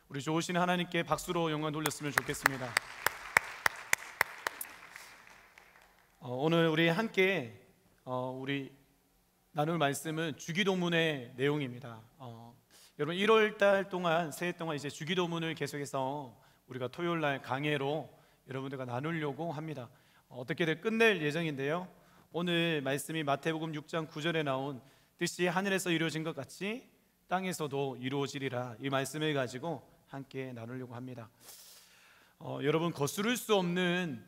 우리 좋으신 하나님께 박수로 영광 돌렸으면 좋겠습니다. 오늘 우리 함께 우리 나눌 말씀은 주기도문의 내용입니다. 여러분 1월 달 동안 새해 동안 이제 주기도문을 계속해서 우리가 토요일 날 강해로 여러분들과 나누려고 합니다. 어떻게든 끝낼 예정인데요. 오늘 말씀이 마태복음 6장 9절에 나온 뜻이 하늘에서 이루어진 것 같이 땅에서도 이루어지리라, 이 말씀을 가지고 함께 나누려고 합니다. 여러분, 거스를 수 없는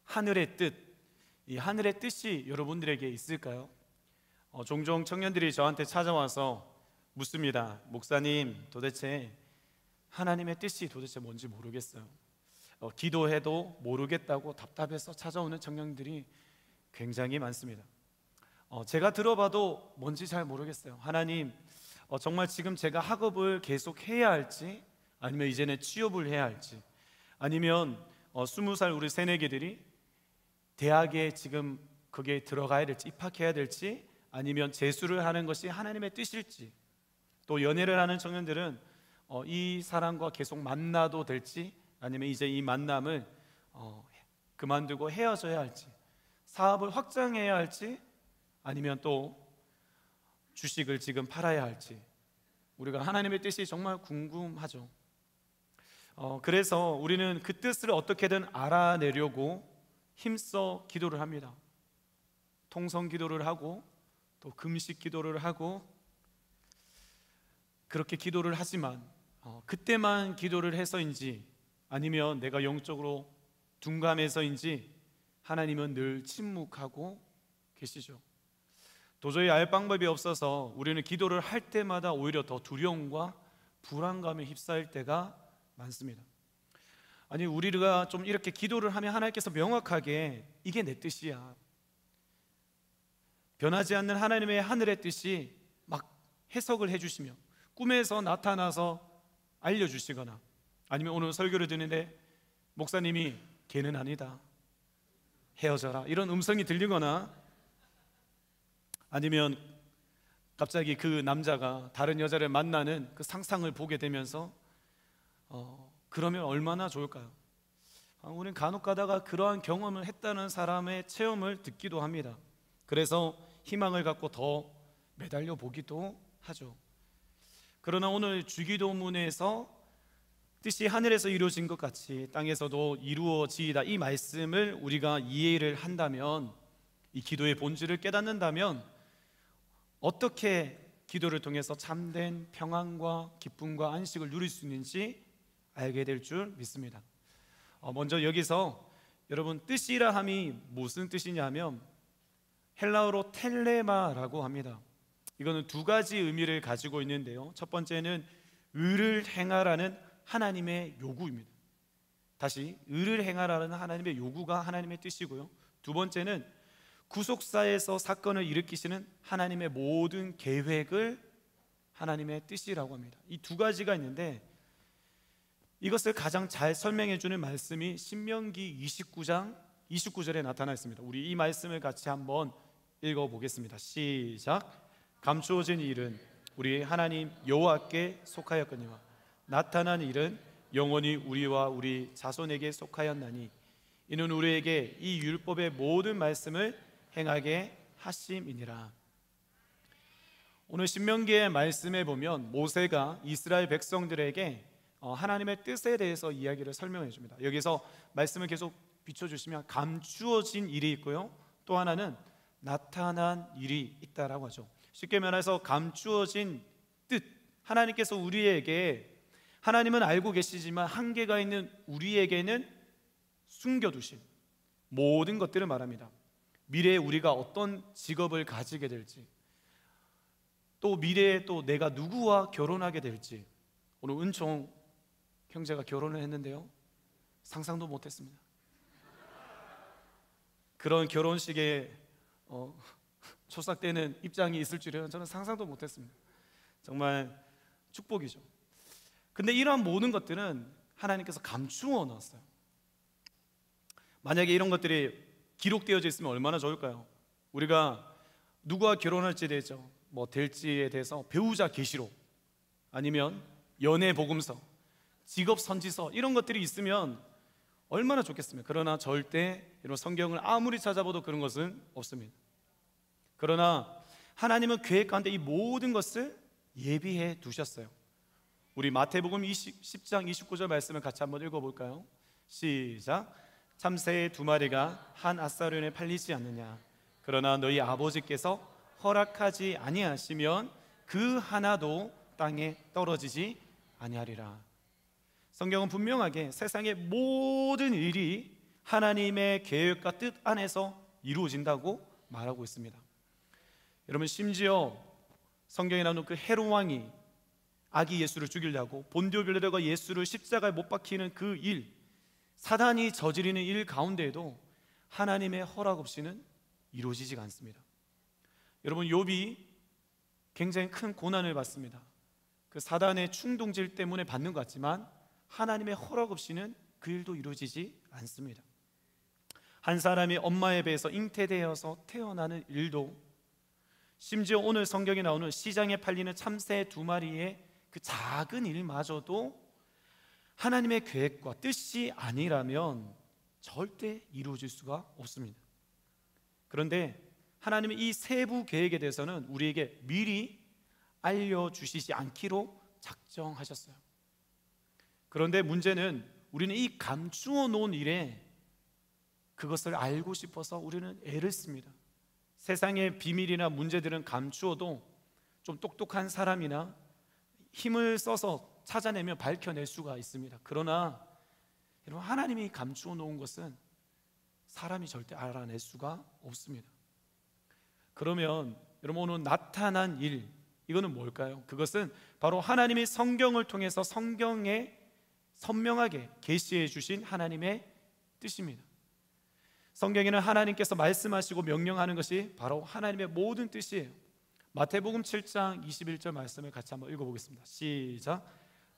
하늘의 뜻, 이 하늘의 뜻이 여러분들에게 있을까요? 종종 청년들이 저한테 찾아와서 묻습니다. 목사님, 도대체 하나님의 뜻이 도대체 뭔지 모르겠어요. 기도해도 모르겠다고 답답해서 찾아오는 청년들이 굉장히 많습니다. 제가 들어봐도 뭔지 잘 모르겠어요. 하나님, 정말 지금 제가 학업을 계속 해야 할지, 아니면 이제는 취업을 해야 할지, 아니면 20살 우리 새내기들이 대학에 지금 그게 들어가야 될지, 입학해야 될지, 아니면 재수를 하는 것이 하나님의 뜻일지, 또 연애를 하는 청년들은 이 사람과 계속 만나도 될지, 아니면 이제 이 만남을 그만두고 헤어져야 할지, 사업을 확장해야 할지, 아니면 또 주식을 지금 팔아야 할지, 우리가 하나님의 뜻이 정말 궁금하죠. 그래서 우리는 그 뜻을 어떻게든 알아내려고 힘써 기도를 합니다. 통성 기도를 하고 또 금식 기도를 하고, 그렇게 기도를 하지만 그때만 기도를 해서인지, 아니면 내가 영적으로 둔감해서인지 하나님은 늘 침묵하고 계시죠. 도저히 알 방법이 없어서 우리는 기도를 할 때마다 오히려 더 두려움과 불안감에 휩싸일 때가 많습니다. 아니, 우리가 좀 이렇게 기도를 하면 하나님께서 명확하게 이게 내 뜻이야, 변하지 않는 하나님의 하늘의 뜻이 막 해석을 해주시며 꿈에서 나타나서 알려주시거나, 아니면 오늘 설교를 듣는데 목사님이 걔는 아니다, 헤어져라, 이런 음성이 들리거나, 아니면 갑자기 그 남자가 다른 여자를 만나는 그 상상을 보게 되면서 그러면 얼마나 좋을까요? 우리는 간혹 가다가 그러한 경험을 했다는 사람의 체험을 듣기도 합니다. 그래서 희망을 갖고 더 매달려 보기도 하죠. 그러나 오늘 주기도문에서 뜻이 하늘에서 이루어진 것 같이 땅에서도 이루어지이다, 이 말씀을 우리가 이해를 한다면, 이 기도의 본질을 깨닫는다면 어떻게 기도를 통해서 참된 평안과 기쁨과 안식을 누릴 수 있는지 알게 될 줄 믿습니다. 먼저 여기서 여러분, 뜻이라 함이 무슨 뜻이냐 하면 헬라어로 텔레마라고 합니다. 이거는 두 가지 의미를 가지고 있는데요. 첫 번째는 의를 행하라는 하나님의 요구입니다. 다시, 의를 행하라는 하나님의 요구가 하나님의 뜻이고요. 두 번째는 구속사에서 사건을 일으키시는 하나님의 모든 계획을 하나님의 뜻이라고 합니다. 이 두 가지가 있는데, 이것을 가장 잘 설명해 주는 말씀이 신명기 29장 29절에 나타나 있습니다. 우리 이 말씀을 같이 한번 읽어보겠습니다. 시작. 감추어진 일은 우리 하나님 여호와께 속하였거니와 나타난 일은 영원히 우리와 우리 자손에게 속하였나니 이는 우리에게 이 율법의 모든 말씀을 행하게 하심이니라. 오늘 신명기의 말씀에 보면 모세가 이스라엘 백성들에게 하나님의 뜻에 대해서 이야기를 설명해 줍니다. 여기서 말씀을 계속 비춰주시면 감추어진 일이 있고요, 또 하나는 나타난 일이 있다라고 하죠. 쉽게 말해서 감추어진 뜻, 하나님께서 우리에게, 하나님은 알고 계시지만 한계가 있는 우리에게는 숨겨두신 모든 것들을 말합니다. 미래에 우리가 어떤 직업을 가지게 될지, 또 미래에 또 내가 누구와 결혼하게 될지. 오늘 은총 형제가 결혼을 했는데요, 상상도 못했습니다. 그런 결혼식에 초싹되는 입장이 있을 줄은 저는 상상도 못했습니다. 정말 축복이죠. 근데 이러한 모든 것들은 하나님께서 감추어 놨어요. 만약에 이런 것들이 기록되어져 있으면 얼마나 좋을까요? 우리가 누구와 결혼할지에 대해서, 될지에 대해서 배우자 계시록, 아니면 연애 복음서, 직업 선지서 이런 것들이 있으면 얼마나 좋겠습니까? 그러나 절대 이런 성경을 아무리 찾아봐도 그런 것은 없습니다. 그러나 하나님은 계획 가운데 이 모든 것을 예비해 두셨어요. 우리 마태복음 10장 29절 말씀을 같이 한번 읽어볼까요? 시작. 참새 두 마리가 한 앗사료에 팔리지 않느냐? 그러나 너희 아버지께서 허락하지 아니하시면 그 하나도 땅에 떨어지지 아니하리라. 성경은 분명하게 세상의 모든 일이 하나님의 계획과 뜻 안에서 이루어진다고 말하고 있습니다. 여러분, 심지어 성경에 나오는 그 헤롯 왕이 아기 예수를 죽이려고 본디오 빌라도가 예수를 십자가에 못 박히는 그 일, 사단이 저지르는 일 가운데에도 하나님의 허락 없이는 이루어지지가 않습니다. 여러분, 욥이 굉장히 큰 고난을 받습니다. 그 사단의 충동질 때문에 받는 것 같지만 하나님의 허락 없이는 그 일도 이루어지지 않습니다. 한 사람이 엄마의 배에서 잉태되어서 태어나는 일도, 심지어 오늘 성경에 나오는 시장에 팔리는 참새 두 마리의 그 작은 일마저도 하나님의 계획과 뜻이 아니라면 절대 이루어질 수가 없습니다. 그런데 하나님은 이 세부 계획에 대해서는 우리에게 미리 알려주시지 않기로 작정하셨어요. 그런데 문제는 우리는 이 감추어 놓은 일에 그것을 알고 싶어서 우리는 애를 씁니다. 세상의 비밀이나 문제들은 감추어도 좀 똑똑한 사람이나 힘을 써서 찾아내면 밝혀낼 수가 있습니다. 그러나 여러분, 하나님이 감추어 놓은 것은 사람이 절대 알아낼 수가 없습니다. 그러면 여러분, 오늘 나타난 일, 이거는 뭘까요? 그것은 바로 하나님이 성경을 통해서 성경에 선명하게 계시해 주신 하나님의 뜻입니다. 성경에는 하나님께서 말씀하시고 명령하는 것이 바로 하나님의 모든 뜻이에요. 마태복음 7장 21절 말씀을 같이 한번 읽어보겠습니다. 시작.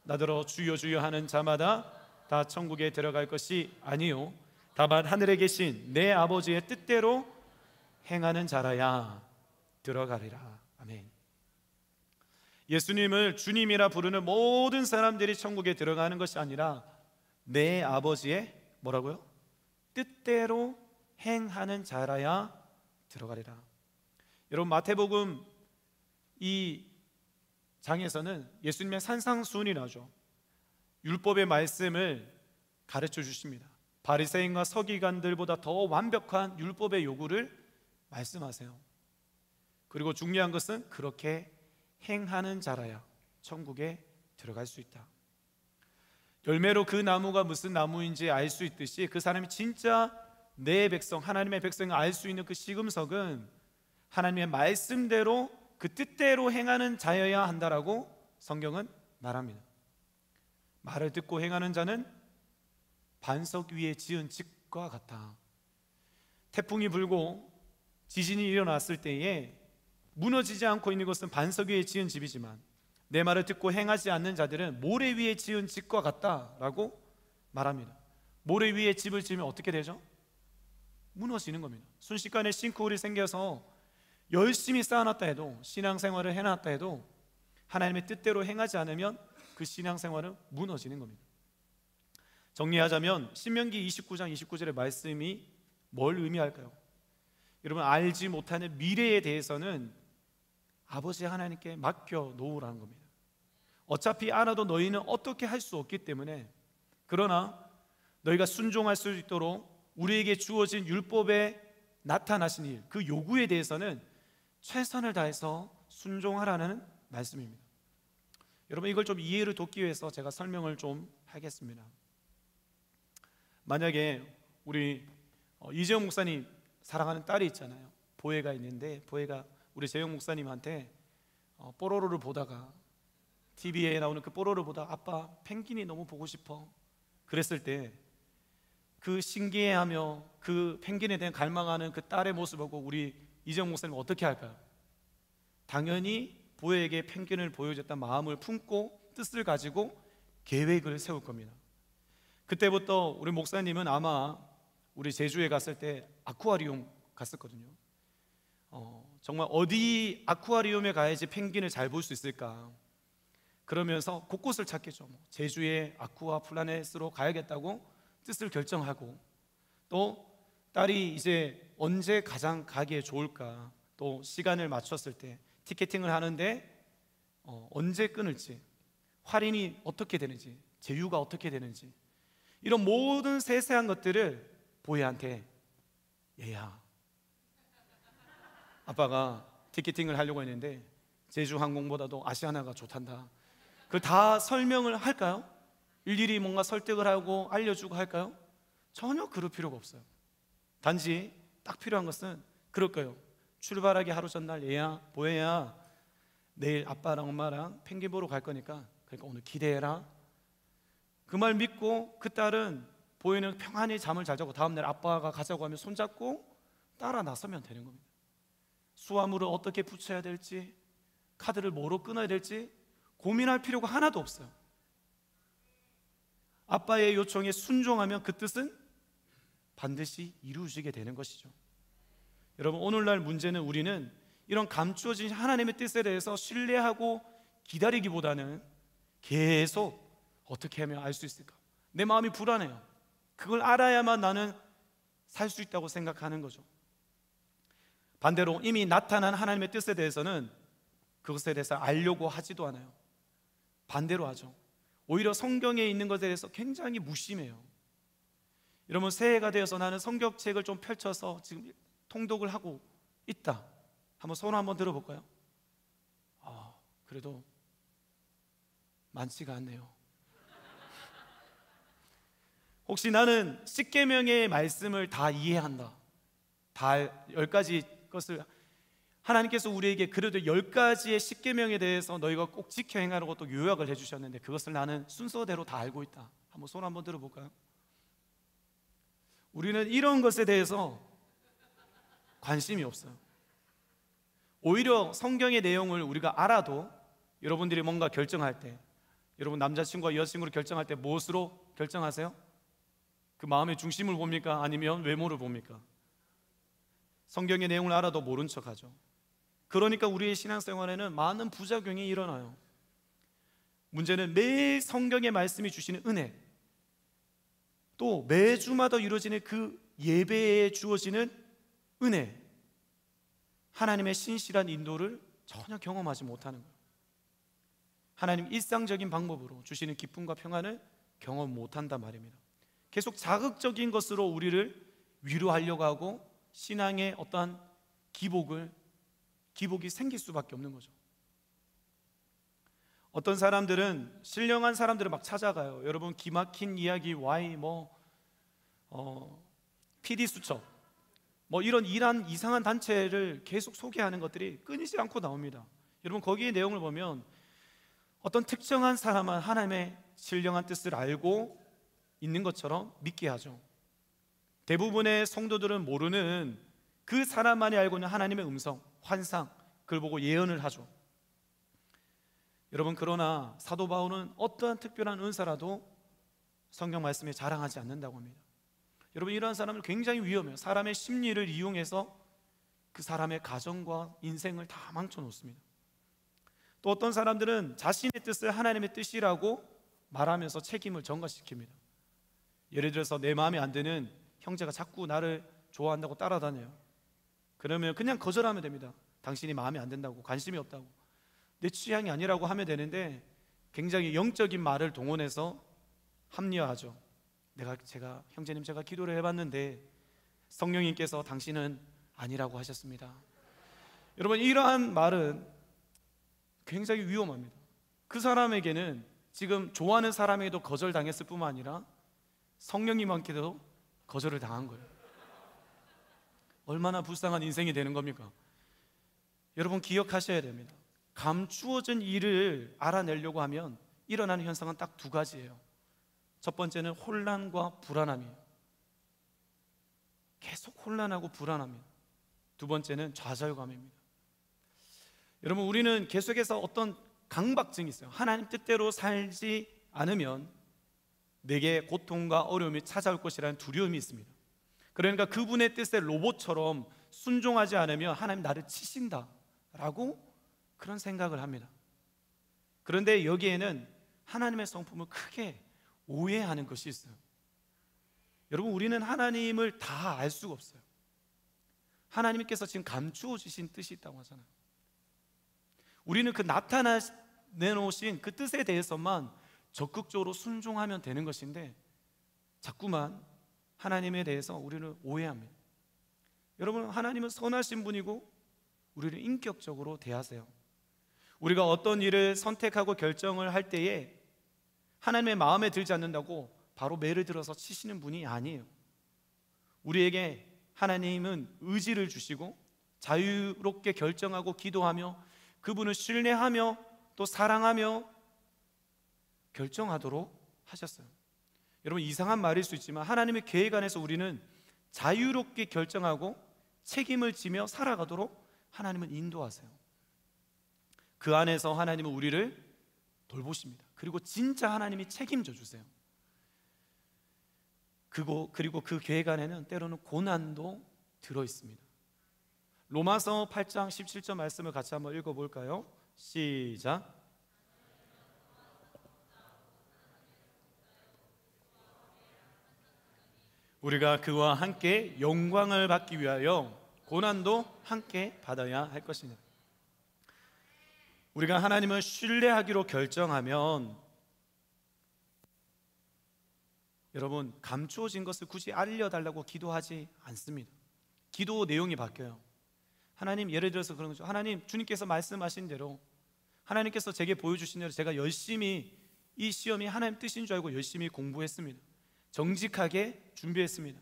나더러 주여 주여 하는 자마다 다 천국에 들어갈 것이 아니요 다만 하늘에 계신 내 아버지의 뜻대로 행하는 자라야 들어가리라. 아멘. 예수님을 주님이라 부르는 모든 사람들이 천국에 들어가는 것이 아니라 내 아버지의 뭐라고요? 뜻대로 행하는 자라야 들어가리라. 여러분, 마태복음 이 장에서는 예수님의 산상수훈이 나오죠. 율법의 말씀을 가르쳐 주십니다. 바리새인과 서기관들보다 더 완벽한 율법의 요구를 말씀하세요. 그리고 중요한 것은 그렇게 행하는 자라야 천국에 들어갈 수 있다. 열매로 그 나무가 무슨 나무인지 알 수 있듯이 그 사람이 진짜 내 백성, 하나님의 백성을 알 수 있는 그 시금석은 하나님의 말씀대로 그 뜻대로 행하는 자여야 한다라고 성경은 말합니다. 말을 듣고 행하는 자는 반석 위에 지은 집과 같아. 태풍이 불고 지진이 일어났을 때에 무너지지 않고 있는 것은 반석 위에 지은 집이지만 내 말을 듣고 행하지 않는 자들은 모래 위에 지은 집과 같다라고 말합니다. 모래 위에 집을 지으면 어떻게 되죠? 무너지는 겁니다. 순식간에 싱크홀이 생겨서 열심히 쌓아놨다 해도, 신앙생활을 해놨다 해도 하나님의 뜻대로 행하지 않으면 그 신앙생활은 무너지는 겁니다. 정리하자면 신명기 29장 29절의 말씀이 뭘 의미할까요? 여러분, 알지 못하는 미래에 대해서는 아버지 하나님께 맡겨 놓으라는 겁니다. 어차피 알아도 너희는 어떻게 할 수 없기 때문에, 그러나 너희가 순종할 수 있도록 우리에게 주어진 율법에 나타나신 일, 그 요구에 대해서는 최선을 다해서 순종하라는 말씀입니다. 여러분, 이걸 좀 이해를 돕기 위해서 제가 설명을 좀 하겠습니다. 만약에 우리 이재용 목사님 사랑하는 딸이 있잖아요. 보혜가 있는데, 보혜가 우리 재용 목사님한테 뽀로로를 보다가, TV에 나오는 그 뽀로로를 보다가 아빠 펭귄이 너무 보고 싶어 그랬을 때 그 신기해하며 그 펭귄에 대한 갈망하는 그 딸의 모습을 보고 우리 이재용 목사님은 어떻게 할까요? 당연히 보혜에게 펭귄을 보여줬다는 마음을 품고 뜻을 가지고 계획을 세울 겁니다. 그때부터 우리 목사님은 아마 우리 제주에 갔을 때 아쿠아리움 갔었거든요. 정말 어디 아쿠아리움에 가야지 펭귄을 잘 볼 수 있을까? 그러면서 곳곳을 찾겠죠. 제주의 아쿠아 플라넷으로 가야겠다고 뜻을 결정하고, 또 딸이 이제 언제 가장 가기에 좋을까, 또 시간을 맞췄을 때 티켓팅을 하는데 언제 끊을지, 할인이 어떻게 되는지, 제휴가 어떻게 되는지, 이런 모든 세세한 것들을 보혜한테, 얘야, 아빠가 티켓팅을 하려고 했는데 제주 항공보다도 아시아나가 좋단다. 그걸 다 설명을 할까요? 일일이 뭔가 설득을 하고 알려주고 할까요? 전혀 그럴 필요가 없어요. 단지 딱 필요한 것은 그럴 거예요. 출발하기 하루 전날, 얘야, 보혜야, 내일 아빠랑 엄마랑 펭귄 보러 갈 거니까 그러니까 오늘 기대해라. 그 말 믿고 그 딸은 보혜는 평안히 잠을 잘 자고 다음날 아빠가 가자고 하면 손잡고 따라 나서면 되는 겁니다. 수화물을 어떻게 붙여야 될지, 카드를 뭐로 끊어야 될지 고민할 필요가 하나도 없어요. 아빠의 요청에 순종하면 그 뜻은 반드시 이루어지게 되는 것이죠. 여러분, 오늘날 문제는 우리는 이런 감추어진 하나님의 뜻에 대해서 신뢰하고 기다리기보다는 계속 어떻게 하면 알 수 있을까? 내 마음이 불안해요. 그걸 알아야만 나는 살 수 있다고 생각하는 거죠. 반대로 이미 나타난 하나님의 뜻에 대해서는 그것에 대해서 알려고 하지도 않아요. 반대로 하죠. 오히려 성경에 있는 것에 대해서 굉장히 무심해요. 여러분, 새해가 되어서 나는 성경책을 좀 펼쳐서 지금 통독을 하고 있다. 한번 손 한번 들어볼까요? 그래도 많지가 않네요. 혹시 나는 10계명의 말씀을 다 이해한다, 다 10가지 것을 하나님께서 우리에게 그래도 10가지의 10계명에 대해서 너희가 꼭 지켜 행하라고 또 요약을 해주셨는데 그것을 나는 순서대로 다 알고 있다. 한번 손 한번 들어볼까요? 우리는 이런 것에 대해서 관심이 없어요. 오히려 성경의 내용을 우리가 알아도 여러분들이 뭔가 결정할 때, 여러분 남자친구와 여자친구를 결정할 때 무엇으로 결정하세요? 그 마음의 중심을 봅니까? 아니면 외모를 봅니까? 성경의 내용을 알아도 모른 척하죠. 그러니까 우리의 신앙생활에는 많은 부작용이 일어나요. 문제는 매일 성경의 말씀이 주시는 은혜, 또 매주마다 이루어지는 그 예배에 주어지는 은혜, 하나님의 신실한 인도를 전혀 경험하지 못하는 거예요. 하나님 일상적인 방법으로 주시는 기쁨과 평안을 경험 못한단 말입니다. 계속 자극적인 것으로 우리를 위로하려고 하고 신앙의 어떠한 기복이 생길 수밖에 없는 거죠. 어떤 사람들은, 신령한 사람들을 막 찾아가요. 여러분, 기막힌 이야기 Y PD 수첩 이런 이상한 단체를 계속 소개하는 것들이 끊이지 않고 나옵니다. 여러분, 거기에 내용을 보면 어떤 특정한 사람은 하나님의 신령한 뜻을 알고 있는 것처럼 믿게 하죠. 대부분의 성도들은 모르는 그 사람만이 알고 있는 하나님의 음성, 환상, 그걸 보고 예언을 하죠. 여러분, 그러나 사도 바울은 어떠한 특별한 은사라도 성경 말씀에 자랑하지 않는다고 합니다. 여러분, 이러한 사람은 굉장히 위험해요. 사람의 심리를 이용해서 그 사람의 가정과 인생을 다 망쳐놓습니다. 또 어떤 사람들은 자신의 뜻을 하나님의 뜻이라고 말하면서 책임을 전가시킵니다. 예를 들어서 내 마음에 안 드는 형제가 자꾸 나를 좋아한다고 따라다녀요. 그러면 그냥 거절하면 됩니다. 당신이 마음에 안 든다고, 관심이 없다고, 내 취향이 아니라고 하면 되는데 굉장히 영적인 말을 동원해서 합리화하죠. 형제님, 제가 기도를 해봤는데 성령님께서 당신은 아니라고 하셨습니다. 여러분, 이러한 말은 굉장히 위험합니다. 그 사람에게는 지금 좋아하는 사람에게도 거절당했을 뿐만 아니라 성령님한테도 거절을 당한 거예요. 얼마나 불쌍한 인생이 되는 겁니까? 여러분, 기억하셔야 됩니다. 감추어진 일을 알아내려고 하면 일어나는 현상은 딱 두 가지예요. 첫 번째는 혼란과 불안함이에요. 계속 혼란하고 불안합니다. 두 번째는 좌절감입니다. 여러분, 우리는 계속해서 어떤 강박증이 있어요. 하나님 뜻대로 살지 않으면 내게 고통과 어려움이 찾아올 것이라는 두려움이 있습니다. 그러니까 그분의 뜻에 로봇처럼 순종하지 않으면 하나님 나를 치신다라고 그런 생각을 합니다. 그런데 여기에는 하나님의 성품을 크게 오해하는 것이 있어요. 여러분, 우리는 하나님을 다 알 수가 없어요. 하나님께서 지금 감추어 주신 뜻이 있다고 하잖아요. 우리는 그 나타내놓으신 그 뜻에 대해서만 적극적으로 순종하면 되는 것인데, 자꾸만 하나님에 대해서 우리는 오해합니다. 여러분, 하나님은 선하신 분이고 우리를 인격적으로 대하세요. 우리가 어떤 일을 선택하고 결정을 할 때에 하나님의 마음에 들지 않는다고 바로 매를 들어서 치시는 분이 아니에요. 우리에게 하나님은 의지를 주시고 자유롭게 결정하고 기도하며 그분을 신뢰하며 또 사랑하며 결정하도록 하셨어요. 여러분, 이상한 말일 수 있지만 하나님의 계획 안에서 우리는 자유롭게 결정하고 책임을 지며 살아가도록 하나님은 인도하세요. 그 안에서 하나님은 우리를 돌보십니다. 그리고 진짜 하나님이 책임져 주세요. 그리고 그 계획 안에는 때로는 고난도 들어있습니다. 로마서 8장 17절 말씀을 같이 한번 읽어볼까요? 시작. 우리가 그와 함께 영광을 받기 위하여 고난도 함께 받아야 할 것이니, 우리가 하나님을 신뢰하기로 결정하면 여러분, 감추어진 것을 굳이 알려달라고 기도하지 않습니다. 기도 내용이 바뀌어요. 하나님, 예를 들어서 그런 거죠. 하나님, 주님께서 말씀하신 대로, 하나님께서 제게 보여주신 대로 제가 열심히 이 시험이 하나님 뜻인 줄 알고 열심히 공부했습니다. 정직하게 준비했습니다.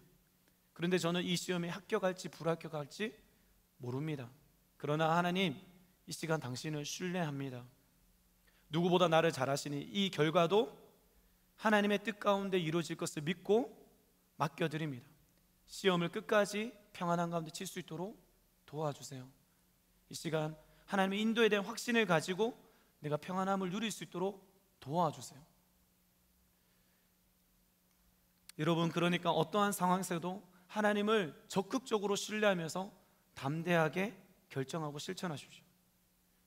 그런데 저는 이 시험에 합격할지 불합격할지 모릅니다. 그러나 하나님, 이 시간 당신을 신뢰합니다. 누구보다 나를 잘 아시니 이 결과도 하나님의 뜻 가운데 이루어질 것을 믿고 맡겨드립니다. 시험을 끝까지 평안한 가운데 칠 수 있도록 도와주세요. 이 시간 하나님의 인도에 대한 확신을 가지고 내가 평안함을 누릴 수 있도록 도와주세요. 여러분, 그러니까 어떠한 상황에서도 하나님을 적극적으로 신뢰하면서 담대하게 결정하고 실천하십시오.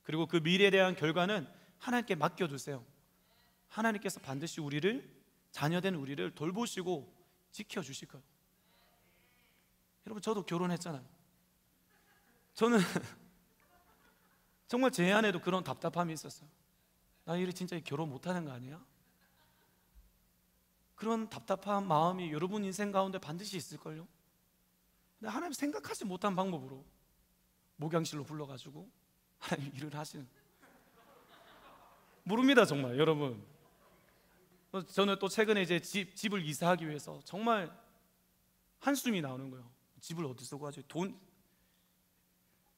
그리고 그 미래에 대한 결과는 하나님께 맡겨두세요. 하나님께서 반드시 자녀된 우리를 돌보시고 지켜주실 거예요. 여러분, 저도 결혼했잖아요. 저는 정말 제 안에도 그런 답답함이 있었어요. 나 이래 진짜 결혼 못하는 거 아니야? 그런 답답한 마음이 여러분 인생 가운데 반드시 있을걸요. 근데 하나님 생각하지 못한 방법으로 목양실로 불러가지고 하나님 일을 하시는, 모릅니다 정말. 여러분, 저는 또 최근에 이제 집을 이사하기 위해서 정말 한숨이 나오는 거예요. 집을 어디서 구하지?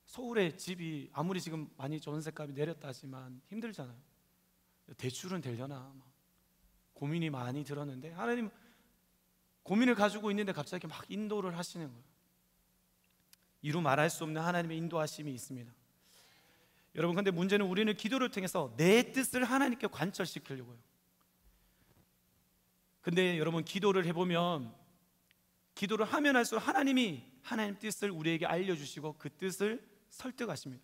서울에 집이 아무리 지금 많이 전세값이 내렸다 하지만 힘들잖아요. 대출은 되려나 막 고민이 많이 들었는데, 하나님 고민을 가지고 있는데 갑자기 막 인도를 하시는 거예요. 이루 말할 수 없는 하나님의 인도하심이 있습니다. 여러분, 근데 문제는 우리는 기도를 통해서 내 뜻을 하나님께 관철시키려고 해요. 근데 여러분, 기도를 해보면, 기도를 하면 할수록 하나님이 하나님 뜻을 우리에게 알려주시고 그 뜻을 설득하십니다.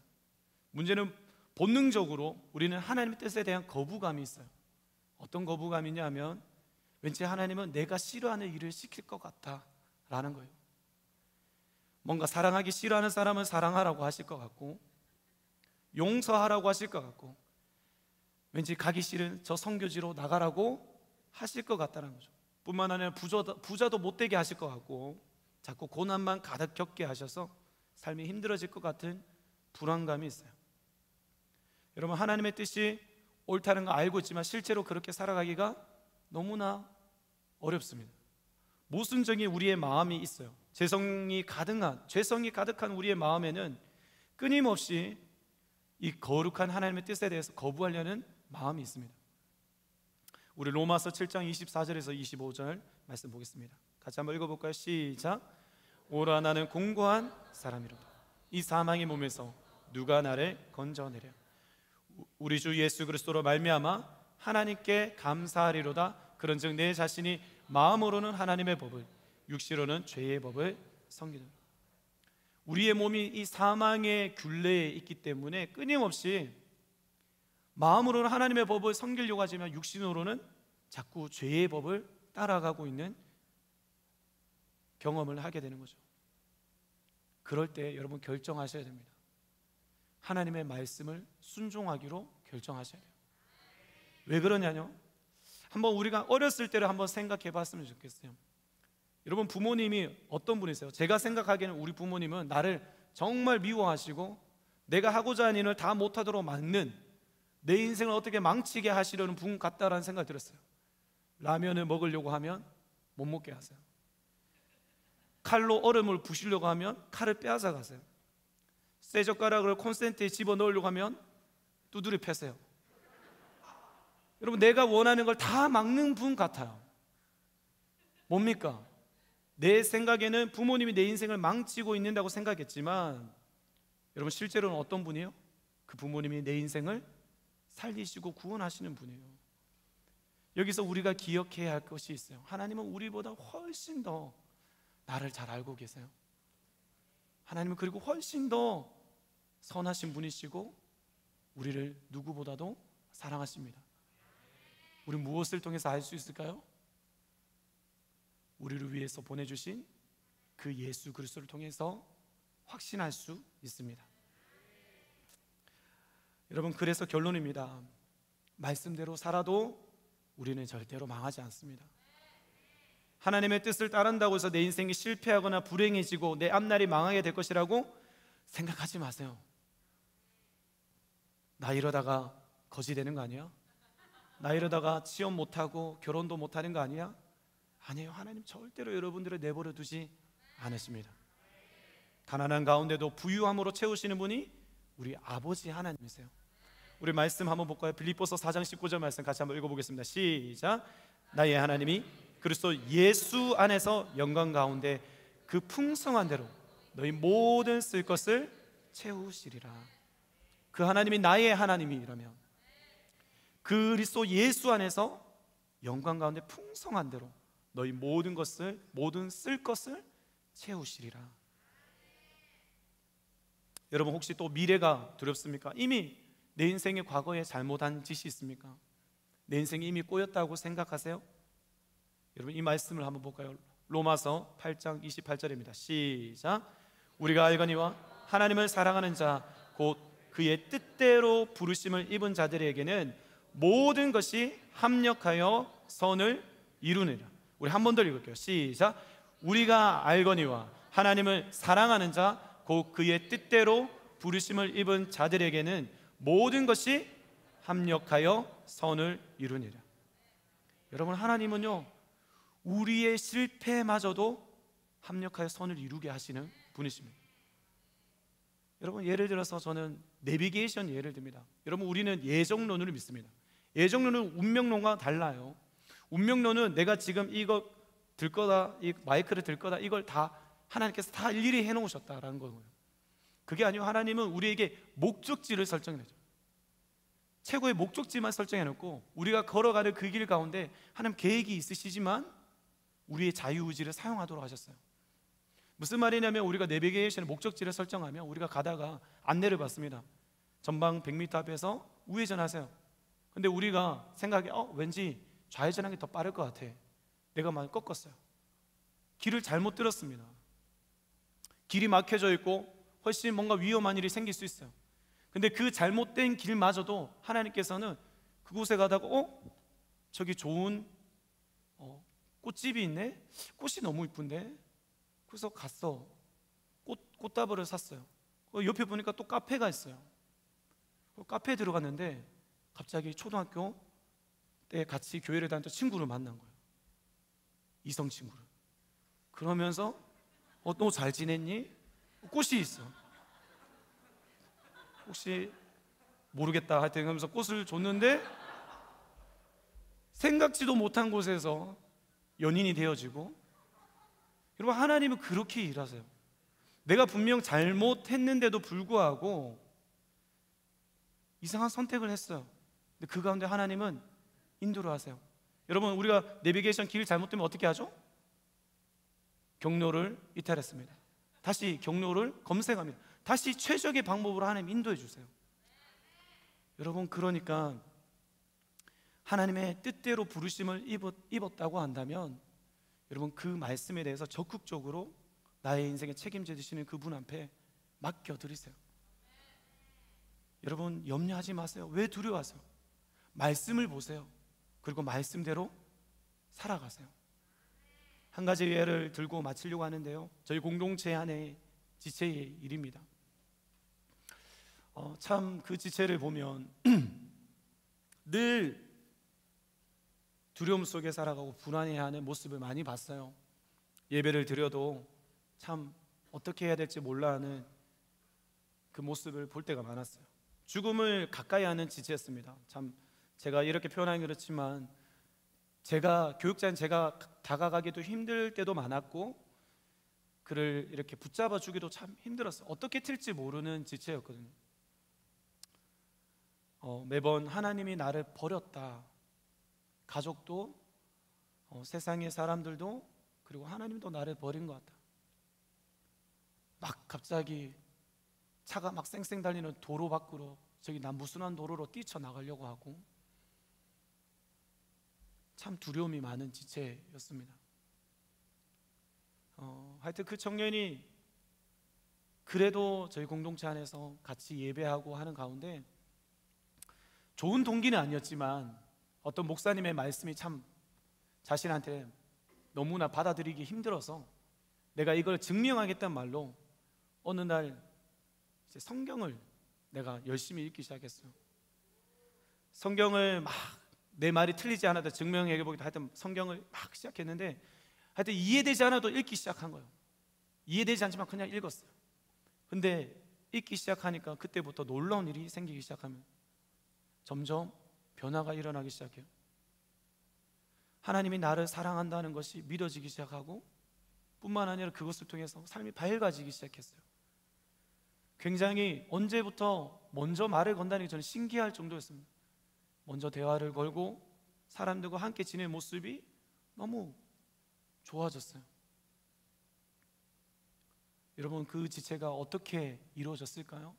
문제는 본능적으로 우리는 하나님의 뜻에 대한 거부감이 있어요. 어떤 거부감이냐 하면, 왠지 하나님은 내가 싫어하는 일을 시킬 것 같아 라는 거예요. 뭔가 사랑하기 싫어하는 사람은 사랑하라고 하실 것 같고, 용서하라고 하실 것 같고, 왠지 가기 싫은 저 선교지로 나가라고 하실 것 같다는 거죠. 뿐만 아니라 부자도 못되게 하실 것 같고, 자꾸 고난만 가득 겪게 하셔서 삶이 힘들어질 것 같은 불안감이 있어요. 여러분, 하나님의 뜻이 옳다는 거 알고 있지만 실제로 그렇게 살아가기가 너무나 어렵습니다. 모순적인 우리의 마음이 있어요. 죄성이 가득한 우리의 마음에는 끊임없이 이 거룩한 하나님의 뜻에 대해서 거부하려는 마음이 있습니다. 우리 로마서 7장 24절에서 25절 말씀 보겠습니다. 같이 한번 읽어볼까요? 시작. 오라, 나는 공고한 사람이로다. 이 사망의 몸에서 누가 나를 건져내랴. 우리 주 예수 그리스도로 말미암아 하나님께 감사하리로다. 그런즉 내 자신이 마음으로는 하나님의 법을, 육시로는 죄의 법을 섬기노라. 우리의 몸이 이 사망의 굴레에 있기 때문에 끊임없이 마음으로는 하나님의 법을 섬기려고 하지만 육신으로는 자꾸 죄의 법을 따라가고 있는 경험을 하게 되는 거죠. 그럴 때 여러분 결정하셔야 됩니다. 하나님의 말씀을 순종하기로 결정하셔야 돼요. 왜 그러냐뇨? 한번 우리가 어렸을 때를 한번 생각해 봤으면 좋겠어요. 여러분, 부모님이 어떤 분이세요? 제가 생각하기에는 우리 부모님은 나를 정말 미워하시고 내가 하고자 하는 일을 다 못하도록 막는, 내 인생을 어떻게 망치게 하시려는 분 같다라는 생각이 들었어요. 라면을 먹으려고 하면 못 먹게 하세요. 칼로 얼음을 부시려고 하면 칼을 빼앗아 가세요. 쇠젓가락을 콘센트에 집어넣으려고 하면 두드려 패세요. 여러분, 내가 원하는 걸 다 막는 분 같아요. 뭡니까? 내 생각에는 부모님이 내 인생을 망치고 있는다고 생각했지만 여러분, 실제로는 어떤 분이에요? 그 부모님이 내 인생을 살리시고 구원하시는 분이에요. 여기서 우리가 기억해야 할 것이 있어요. 하나님은 우리보다 훨씬 더 나를 잘 알고 계세요. 하나님은 그리고 훨씬 더 선하신 분이시고 우리를 누구보다도 사랑하십니다. 우리 무엇을 통해서 알 수 있을까요? 우리를 위해서 보내주신 그 예수 그리스도를 통해서 확신할 수 있습니다. 여러분, 그래서 결론입니다. 말씀대로 살아도 우리는 절대로 망하지 않습니다. 하나님의 뜻을 따른다고 해서 내 인생이 실패하거나 불행해지고 내 앞날이 망하게 될 것이라고 생각하지 마세요. 나 이러다가 거지 되는 거 아니야? 나 이러다가 취업 못하고 결혼도 못하는 거 아니야? 아니에요. 하나님 절대로 여러분들을 내버려 두지 않으십니다. 가난한 가운데도 부유함으로 채우시는 분이 우리 아버지 하나님이세요. 우리 말씀 한번 볼까요? 빌립보서 4장 19절 말씀 같이 한번 읽어보겠습니다. 시작. 나의 하나님이 그리스도 예수 안에서 영광 가운데 그 풍성한 대로 너희 모든 쓸 것을 채우시리라. 그 하나님이 나의 하나님이라면 그리스도 예수 안에서 영광 가운데 풍성한 대로 너희 모든 쓸 것을 채우시리라. 여러분, 혹시 또 미래가 두렵습니까? 이미 내 인생의 과거에 잘못한 짓이 있습니까? 내 인생이 이미 꼬였다고 생각하세요? 여러분, 이 말씀을 한번 볼까요? 로마서 8장 28절입니다. 시작. 우리가 알거니와 하나님을 사랑하는 자 곧 그의 뜻대로 부르심을 입은 자들에게는 모든 것이 합력하여 선을 이루느니라. 우리 한 번 더 읽을게요. 시작. 우리가 알거니와 하나님을 사랑하는 자 곧 그의 뜻대로 부르심을 입은 자들에게는 모든 것이 합력하여 선을 이루니라. 여러분, 하나님은요 우리의 실패마저도 합력하여 선을 이루게 하시는 분이십니다. 여러분, 예를 들어서 저는 내비게이션 예를 듭니다. 여러분, 우리는 예정론을 믿습니다. 예정론은 운명론과 달라요. 운명론은 내가 지금 이거 들 거다, 이 마이크를 들 거다, 이걸 다 하나님께서 다 일일이 해놓으셨다라는 거고요. 그게 아니고 하나님은 우리에게 목적지를 설정해내죠. 최고의 목적지만 설정해놓고 우리가 걸어가는 그 길 가운데 하나님 계획이 있으시지만 우리의 자유의지를 사용하도록 하셨어요. 무슨 말이냐면 우리가 내비게이션의 목적지를 설정하면 우리가 가다가 안내를 받습니다. 전방 100m 앞에서 우회전하세요. 근데 우리가 생각해 왠지 좌회전하는 게 더 빠를 것 같아. 내가 많이 꺾었어요. 길을 잘못 들었습니다. 길이 막혀져 있고 훨씬 뭔가 위험한 일이 생길 수 있어요. 근데 그 잘못된 길마저도 하나님께서는 그곳에 가다가 저기 좋은 꽃집이 있네? 꽃이 너무 이쁜데? 그래서 갔어. 꽃다발을 샀어요. 옆에 보니까 또 카페가 있어요. 카페에 들어갔는데 갑자기 초등학교 때 같이 교회를 다녔던 친구를 만난 거예요. 이성 친구를. 그러면서 너 잘 지냈니? 꽃이 있어. 혹시 모르겠다 하여튼 그러면서 꽃을 줬는데 생각지도 못한 곳에서 연인이 되어지고. 여러분, 하나님은 그렇게 일하세요. 내가 분명 잘못했는데도 불구하고 이상한 선택을 했어요. 근데 그 가운데 하나님은 인도를 하세요. 여러분, 우리가 내비게이션 길 잘못되면 어떻게 하죠? 경로를 이탈했습니다. 다시 경로를 검색합니다. 다시 최적의 방법으로 하나님 인도해 주세요. 여러분, 그러니까 하나님의 뜻대로 부르심을 입었다고 한다면 여러분, 그 말씀에 대해서 적극적으로 나의 인생에 책임져 주시는 그분 앞에 맡겨드리세요. 여러분, 염려하지 마세요. 왜 두려워하세요? 말씀을 보세요. 그리고 말씀대로 살아가세요. 한 가지 예를 들고 마치려고 하는데요, 저희 공동체 안에 지체의 일입니다. 참 그 지체를 보면 늘 두려움 속에 살아가고 불안해하는 모습을 많이 봤어요. 예배를 드려도 참 어떻게 해야 될지 몰라 하는 그 모습을 볼 때가 많았어요. 죽음을 가까이 하는 지체였습니다. 참 제가 이렇게 표현하기 그렇지만 제가 교육자인 제가 다가가기도 힘들 때도 많았고 그를 이렇게 붙잡아 주기도 참 힘들었어요. 어떻게 튈지 모르는 지체였거든요. 매번 하나님이 나를 버렸다, 가족도 세상의 사람들도 그리고 하나님도 나를 버린 것 같다. 막 갑자기 차가 막 쌩쌩 달리는 도로 밖으로, 저기 남부순환 도로로 뛰쳐나가려고 하고 참 두려움이 많은 지체였습니다. 하여튼 그 청년이 그래도 저희 공동체 안에서 같이 예배하고 하는 가운데 좋은 동기는 아니었지만 어떤 목사님의 말씀이 참 자신한테 너무나 받아들이기 힘들어서 내가 이걸 증명하겠다는 말로 어느 날 이제 성경을 내가 열심히 읽기 시작했어요. 성경을 막 내 말이 틀리지 않아도 증명해보기도 하여튼 성경을 막 시작했는데 하여튼 이해되지 않아도 읽기 시작한 거예요. 이해되지 않지만 그냥 읽었어요. 근데 읽기 시작하니까 그때부터 놀라운 일이 생기기 시작하면 점점 변화가 일어나기 시작해요. 하나님이 나를 사랑한다는 것이 믿어지기 시작하고 뿐만 아니라 그것을 통해서 삶이 밝아지기 시작했어요. 굉장히 언제부터 먼저 말을 건다는 게 저는 신기할 정도였습니다. 먼저 대화를 걸고 사람들과 함께 지내는 모습이 너무 좋아졌어요. 여러분, 그 지체가 어떻게 이루어졌을까요?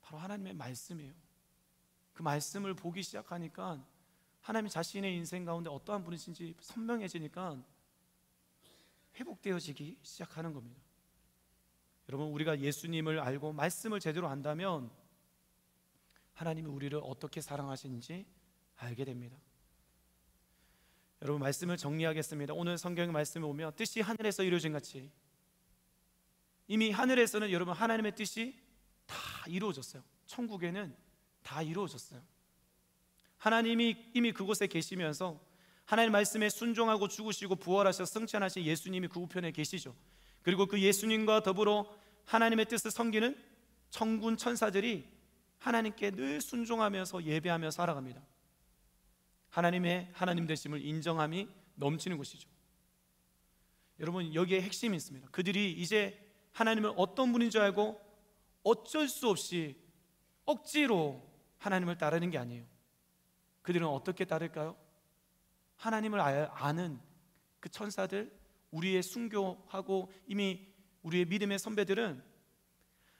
바로 하나님의 말씀이에요. 그 말씀을 보기 시작하니까 하나님 자신의 인생 가운데 어떠한 분이신지 선명해지니까 회복되어지기 시작하는 겁니다. 여러분, 우리가 예수님을 알고 말씀을 제대로 안다면 하나님이 우리를 어떻게 사랑하시는지 알게 됩니다. 여러분, 말씀을 정리하겠습니다. 오늘 성경의 말씀을 보면 뜻이 하늘에서 이루어진 같이 이미 하늘에서는 여러분 하나님의 뜻이 다 이루어졌어요. 천국에는 다 이루어졌어요. 하나님이 이미 그곳에 계시면서 하나님 말씀에 순종하고 죽으시고 부활하셔서 승천하신 예수님이 그 우편에 계시죠. 그리고 그 예수님과 더불어 하나님의 뜻을 섬기는 천군 천사들이 하나님께 늘 순종하면서 예배하며 살아갑니다. 하나님의 하나님 되심을 인정함이 넘치는 곳이죠. 여러분, 여기에 핵심이 있습니다. 그들이 이제 하나님을 어떤 분인 줄 알고 어쩔 수 없이 억지로 하나님을 따르는 게 아니에요. 그들은 어떻게 따를까요? 하나님을 아는 그 천사들, 우리의 순교하고 이미 우리의 믿음의 선배들은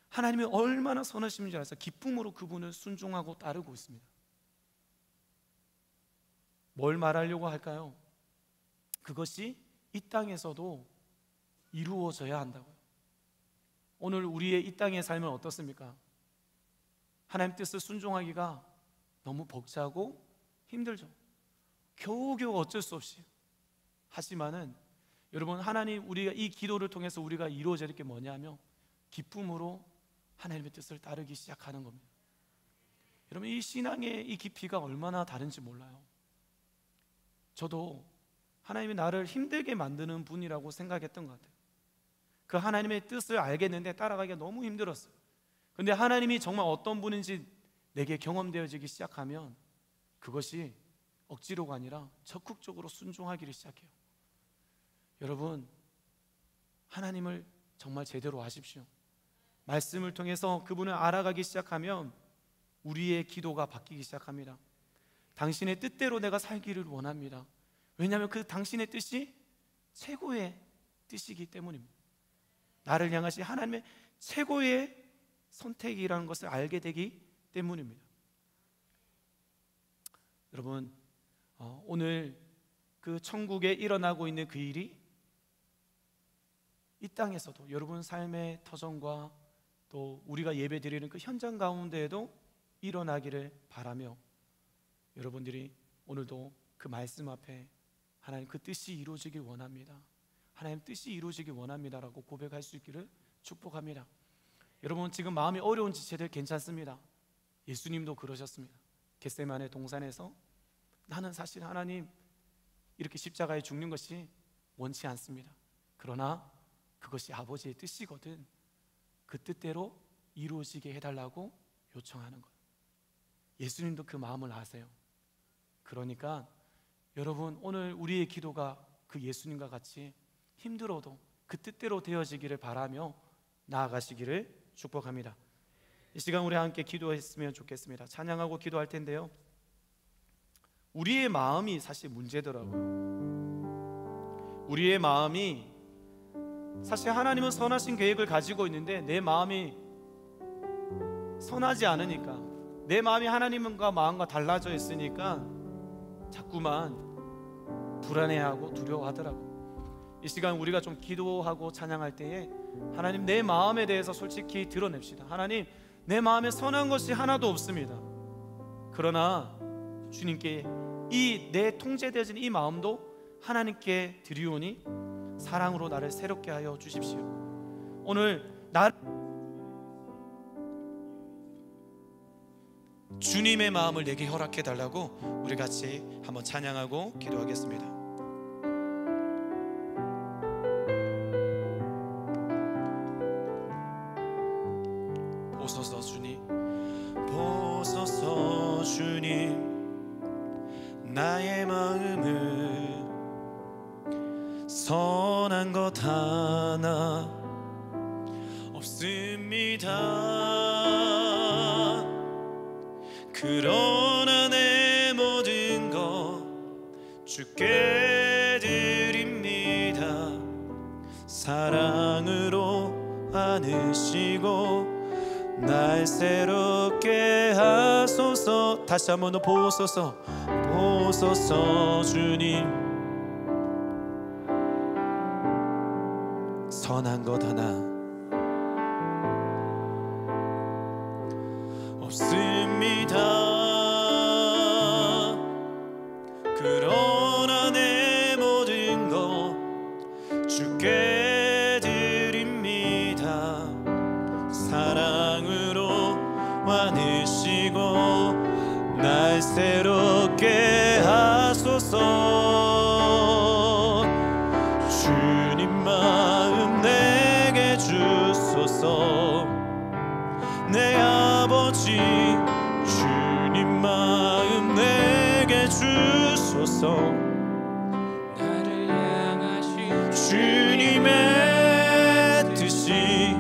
하나님이 얼마나 선하신지 알아서 기쁨으로 그분을 순종하고 따르고 있습니다. 뭘 말하려고 할까요? 그것이 이 땅에서도 이루어져야 한다고요. 오늘 우리의 이 땅의 삶은 어떻습니까? 하나님 뜻을 순종하기가 너무 벅차고 힘들죠. 겨우겨우 어쩔 수 없이. 하지만은 여러분, 하나님, 우리가 이 기도를 통해서 우리가 이루어질 게 뭐냐면 기쁨으로 하나님의 뜻을 따르기 시작하는 겁니다. 여러분, 이 신앙의 이 깊이가 얼마나 다른지 몰라요. 저도 하나님이 나를 힘들게 만드는 분이라고 생각했던 것 같아요. 그 하나님의 뜻을 알겠는데 따라가기가 너무 힘들었어요. 근데 하나님이 정말 어떤 분인지 내게 경험되어지기 시작하면 그것이 억지로가 아니라 적극적으로 순종하기를 시작해요. 여러분, 하나님을 정말 제대로 아십시오. 말씀을 통해서 그분을 알아가기 시작하면 우리의 기도가 바뀌기 시작합니다. 당신의 뜻대로 내가 살기를 원합니다. 왜냐하면 그 당신의 뜻이 최고의 뜻이기 때문입니다. 나를 향하신 하나님의 최고의 선택이라는 것을 알게 되기 때문입니다. 여러분, 오늘 그 천국에 일어나고 있는 그 일이 이 땅에서도 여러분 삶의 터전과 또 우리가 예배드리는 그 현장 가운데에도 일어나기를 바라며, 여러분들이 오늘도 그 말씀 앞에 하나님 그 뜻이 이루어지길 원합니다, 하나님 뜻이 이루어지길 원합니다라고 고백할 수 있기를 축복합니다. 여러분, 지금 마음이 어려운 지체들 괜찮습니다. 예수님도 그러셨습니다. 겟세마네 동산에서 나는 사실 하나님 이렇게 십자가에 죽는 것이 원치 않습니다. 그러나 그것이 아버지의 뜻이거든. 그 뜻대로 이루어지게 해달라고 요청하는 거예요. 예수님도 그 마음을 아세요. 그러니까 여러분, 오늘 우리의 기도가 그 예수님과 같이 힘들어도 그 뜻대로 되어지기를 바라며 나아가시기를 축복합니다. 이 시간 우리 함께 기도했으면 좋겠습니다. 찬양하고 기도할 텐데요, 우리의 마음이 사실 문제더라고요. 우리의 마음이 사실 하나님은 선하신 계획을 가지고 있는데 내 마음이 선하지 않으니까, 내 마음이 하나님과 마음과 달라져 있으니까 자꾸만 불안해하고 두려워하더라고요. 이 시간 우리가 좀 기도하고 찬양할 때에 하나님, 내 마음에 대해서 솔직히 드러냅시다. 하나님, 내 마음에 선한 것이 하나도 없습니다. 그러나 주님께 이 내 통제되어진 이 마음도 하나님께 드리오니 사랑으로 나를 새롭게 하여 주십시오. 오늘 주님의 마음을 내게 허락해 달라고 우리 같이 한번 찬양하고 기도하겠습니다. 보소서 주님, 보소서 주님, 나의 마음을 선한 것 하나 없습니다. 그러나 내 모든 것 주께 드립니다. 사랑으로 안으시고 날 새롭게 하소서. 다시 한 번 더 보소서, 보소서 주님, 선한 것 하나 없습니다. 그러나 내 모든 것 주께 드립니다. 사랑으로 안으시고 날 새롭게 하소서. 주님 마음 내게 주소서. 내 아버지, 주님 마음 내게 주소서. 나를 향하신 주님의 뜻이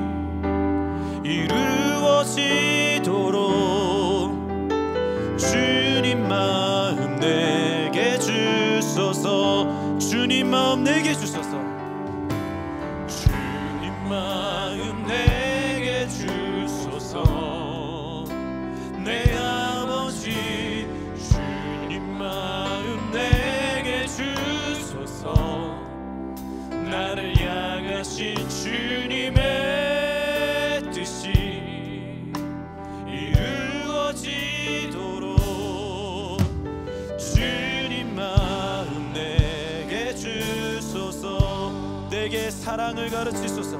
이루어지도록 주님 마음 내게 주소서. 주님 마음 내게 주소서. 주님 마음 내게 주소서. 내 아버지, 주님 마음 내게 주소서. 나를 향하신 주님의 뜻이 이루어지도록 주님 마음 내게 주소서. 내게 사랑을 가르치소서.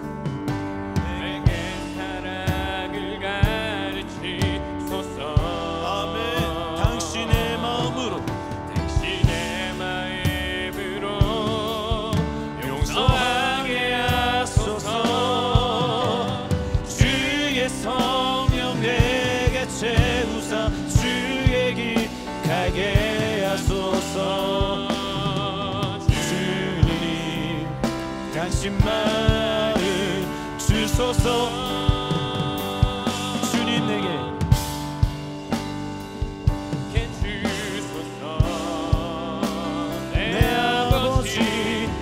내게 사랑을 가르치소서. 아멘. 당신의 마음으로, 당신의 마음으로 용서하게 하소서. 주의 성령 내게 채우사 주의 길 가게 하소서. 주님, 당신 마음 주소서. 주님 내게 주소서. 내 아버지,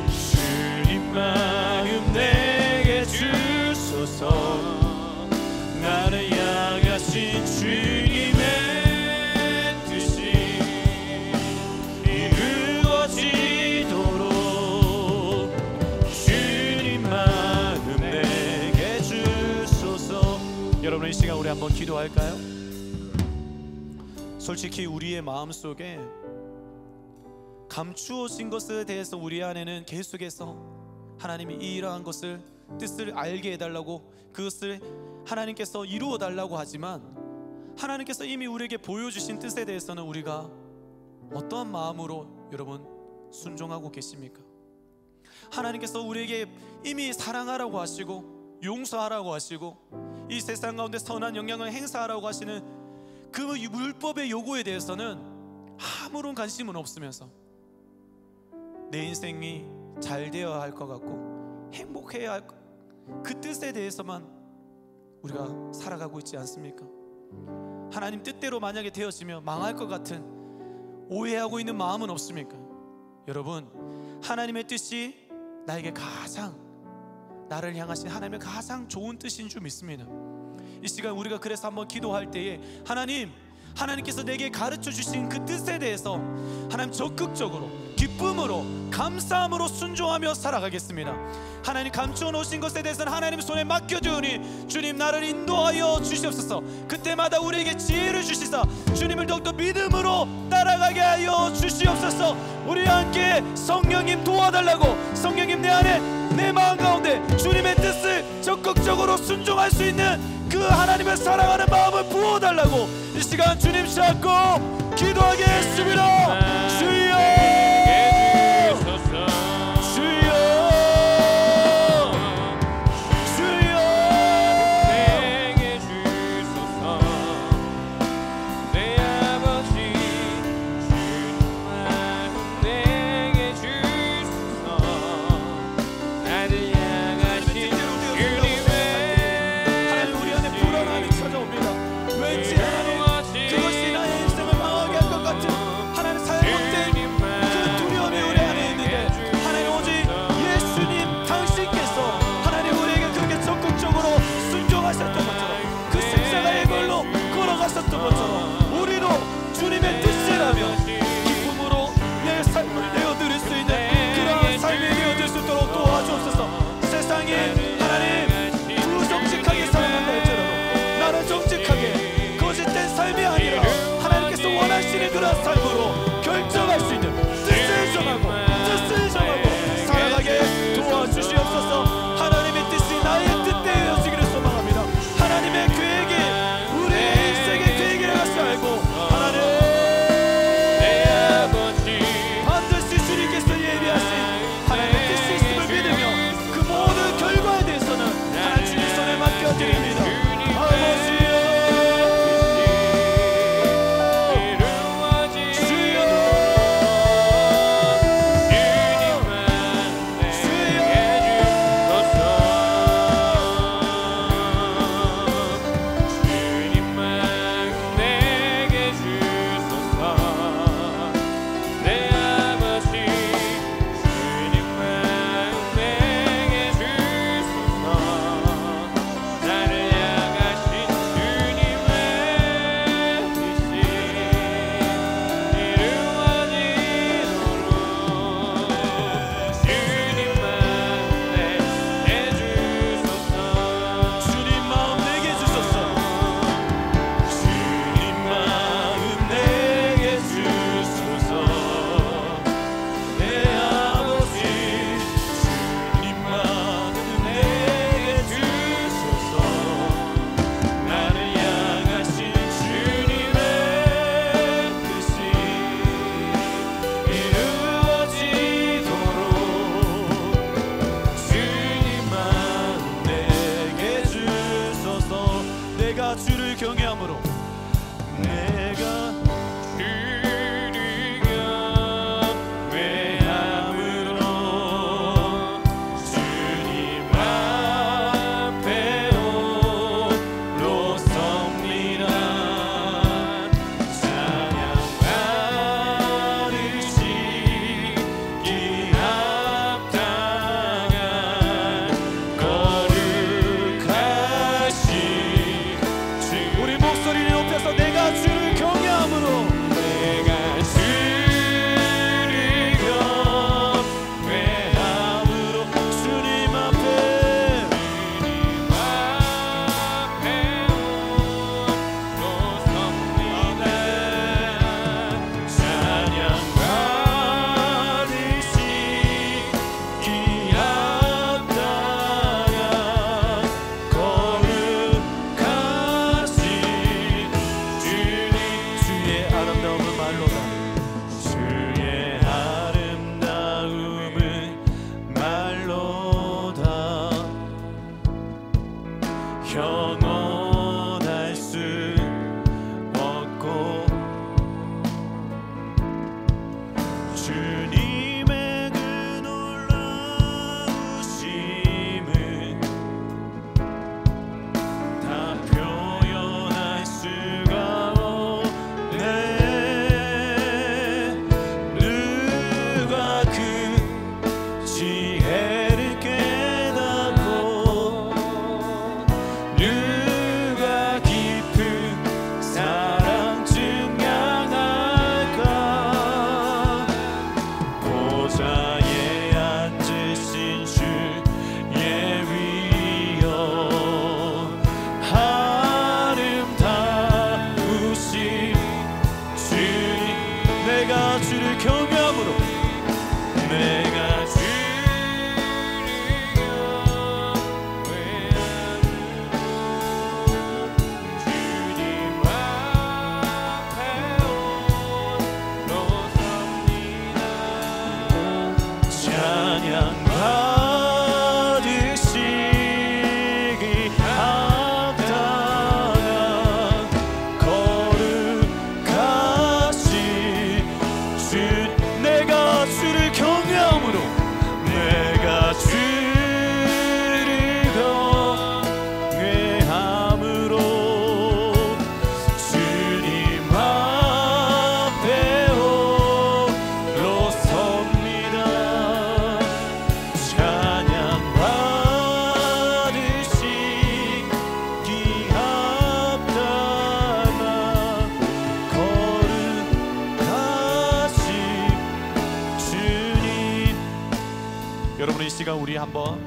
주님 마음 내게 주소서. 나를 향하신 주님 오늘 이 시간 우리 한번 기도할까요? 솔직히 우리의 마음속에 감추어진 것에 대해서 우리 안에는 계속해서 하나님이 이러한 것을 뜻을 알게 해달라고, 그것을 하나님께서 이루어 달라고 하지만 하나님께서 이미 우리에게 보여주신 뜻에 대해서는 우리가 어떠한 마음으로 여러분 순종하고 계십니까? 하나님께서 우리에게 이미 사랑하라고 하시고 용서하라고 하시고 이 세상 가운데 선한 영향을 행사하라고 하시는 그 율법의 요구에 대해서는 아무런 관심은 없으면서 내 인생이 잘 되어야 할 것 같고 행복해야 할 그 뜻에 대해서만 우리가 살아가고 있지 않습니까? 하나님 뜻대로 만약에 되어지면 망할 것 같은 오해하고 있는 마음은 없습니까? 여러분, 하나님의 뜻이 나에게 가장, 나를 향하신 하나님의 가장 좋은 뜻인 줄 믿습니다. 이 시간 우리가 그래서 한번 기도할 때에 하나님께서 내게 가르쳐 주신 그 뜻에 대해서 하나님 적극적으로 기쁨으로 감사함으로 순종하며 살아가겠습니다. 하나님 감추어 놓으신 것에 대해서는 하나님 손에 맡겨주니 주님 나를 인도하여 주시옵소서. 그때마다 우리에게 지혜를 주시사 주님을 더욱더 믿음으로 따라가게 하여 주시옵소서. 우리 함께 성령님 도와달라고, 성령님 내 안에 내 마음 가운데 주님의 뜻을 적극적으로 순종할 수 있는 그 하나님을 사랑하는 마음을 부어달라고 이 시간 주님 잡고 기도하겠습니다. 주여 왠지 하나님 그것이 나의 인생을 망하게 할 것 같은 하나님 잘못된 주님의 그 놀라우심은 다 표현할 수가 없네. 누가 그 지혜를 깨닫고 누가 깊은 사랑 증량할까. 보좌에 앉으신 주의 위여 아름다우신 주님, 내가 주를 경외함으로 내가 여러분, 이 시간 우리 한번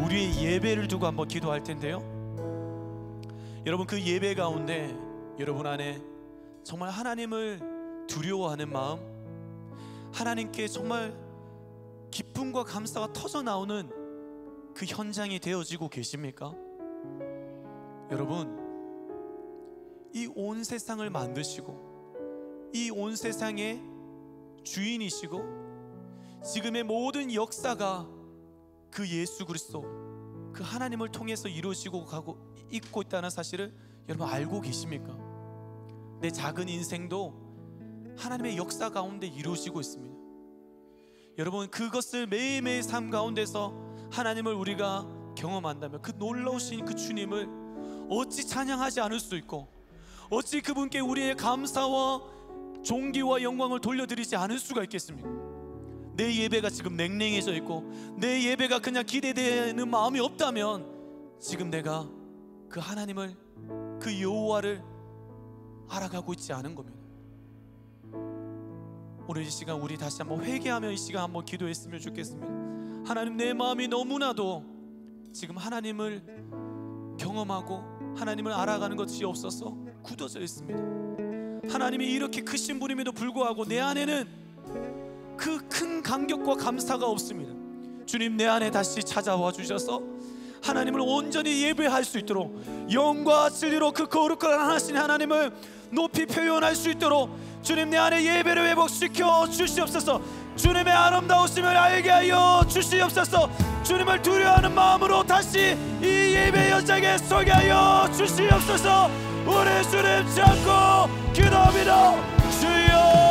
우리의 예배를 두고 한번 기도할 텐데요. 여러분, 그 예배 가운데 여러분 안에 정말 하나님을 두려워하는 마음, 하나님께 정말 기쁨과 감사가 터져 나오는 그 현장이 되어지고 계십니까? 여러분, 이 온 세상을 만드시고 이 온 세상의 주인이시고 지금의 모든 역사가 그 예수 그리스도, 그 하나님을 통해서 이루어지고 가고 있고 있다는 사실을 여러분 알고 계십니까? 내 작은 인생도 하나님의 역사 가운데 이루어지고 있습니다. 여러분, 그것을 매일매일 삶 가운데서 하나님을 우리가 경험한다면 그 놀라우신 그 주님을 어찌 찬양하지 않을 수 있고, 어찌 그분께 우리의 감사와 존귀와 영광을 돌려드리지 않을 수가 있겠습니까? 내 예배가 지금 냉랭해져 있고 내 예배가 그냥 기대되는 마음이 없다면 지금 내가 그 하나님을, 그 여호와를 알아가고 있지 않은 겁니다. 오늘 이 시간 우리 다시 한번 회개하며 이 시간 한번 기도했으면 좋겠습니다. 하나님, 내 마음이 너무나도 지금 하나님을 경험하고 하나님을 알아가는 것이 없어서 굳어져 있습니다. 하나님이 이렇게 크신 분임에도 불구하고 내 안에는 그 큰 감격과 감사가 없습니다. 주님, 내 안에 다시 찾아와 주셔서 하나님을 온전히 예배할 수 있도록, 영과 진리로 그 거룩한 하나님 하나님을 높이 표현할 수 있도록 주님, 내 안에 예배를 회복시켜 주시옵소서. 주님의 아름다우심을 알게 하여 주시옵소서. 주님을 두려워하는 마음으로 다시 이 예배 현장에 서게 하여 주시옵소서. 우리 주님 찾고 기도합니다. 주여,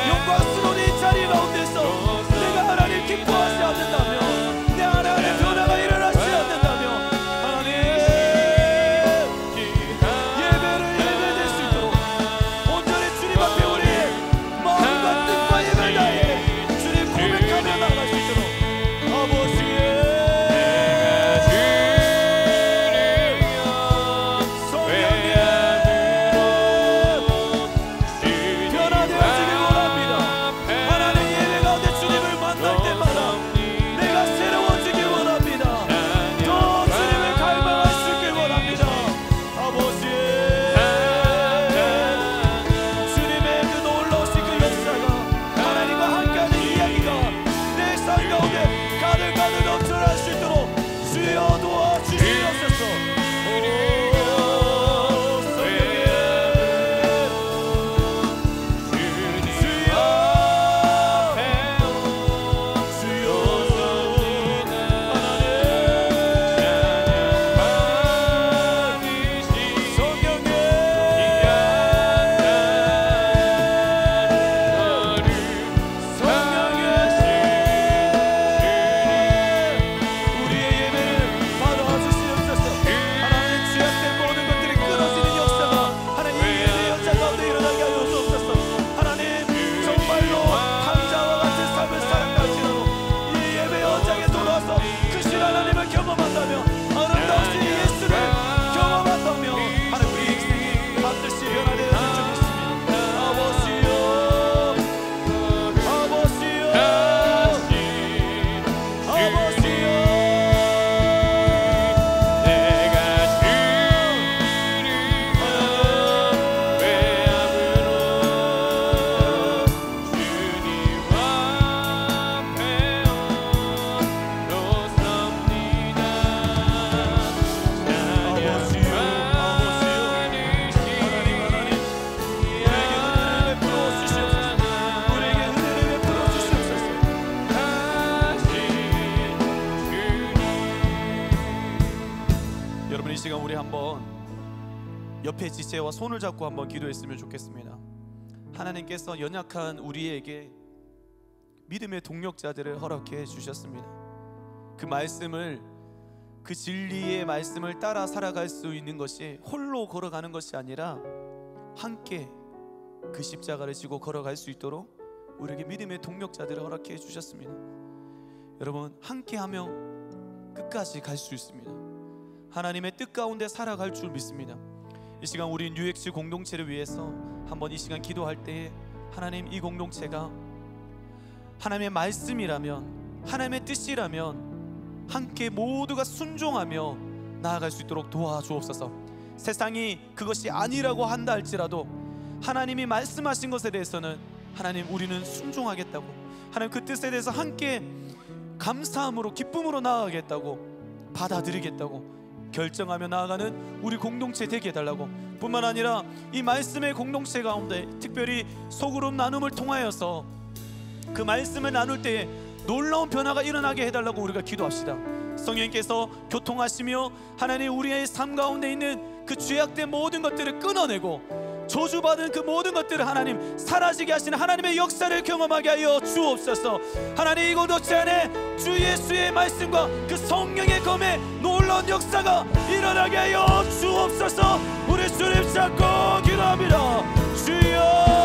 영광스러운 이 자리 가운데 시간 우리 한번 옆에 지체와 손을 잡고 한번 기도했으면 좋겠습니다. 하나님께서 연약한 우리에게 믿음의 동력자들을 허락해 주셨습니다. 그 말씀을, 그 진리의 말씀을 따라 살아갈 수 있는 것이 홀로 걸어가는 것이 아니라 함께 그 십자가를 지고 걸어갈 수 있도록 우리에게 믿음의 동력자들을 허락해 주셨습니다. 여러분, 함께하면 끝까지 갈 수 있습니다. 하나님의 뜻 가운데 살아갈 줄 믿습니다. 이 시간 우리 뉴엑스 공동체를 위해서 한번 이 시간 기도할 때에 하나님, 이 공동체가 하나님의 말씀이라면, 하나님의 뜻이라면 함께 모두가 순종하며 나아갈 수 있도록 도와주옵소서. 세상이 그것이 아니라고 한다 할지라도 하나님이 말씀하신 것에 대해서는 하나님, 우리는 순종하겠다고, 하나님 그 뜻에 대해서 함께 감사함으로, 기쁨으로 나아가겠다고, 받아들이겠다고 결정하며 나아가는 우리 공동체 되게 해달라고, 뿐만 아니라 이 말씀의 공동체 가운데 특별히 소그룹 나눔을 통하여서 그 말씀을 나눌 때에 놀라운 변화가 일어나게 해달라고 우리가 기도합시다. 성령님께서 교통하시며 하나님, 우리의 삶 가운데 있는 그 죄악된 모든 것들을 끊어내고 저주받은 그 모든 것들을 하나님 사라지게 하시는 하나님의 역사를 경험하게 하여 주옵소서. 하나님, 이 공동체 안에 주 예수의 말씀과 그 성령의 검에 놀라운 역사가 일어나게 하여 주옵소서. 우리 주님 잡고 기도합니다. 주여,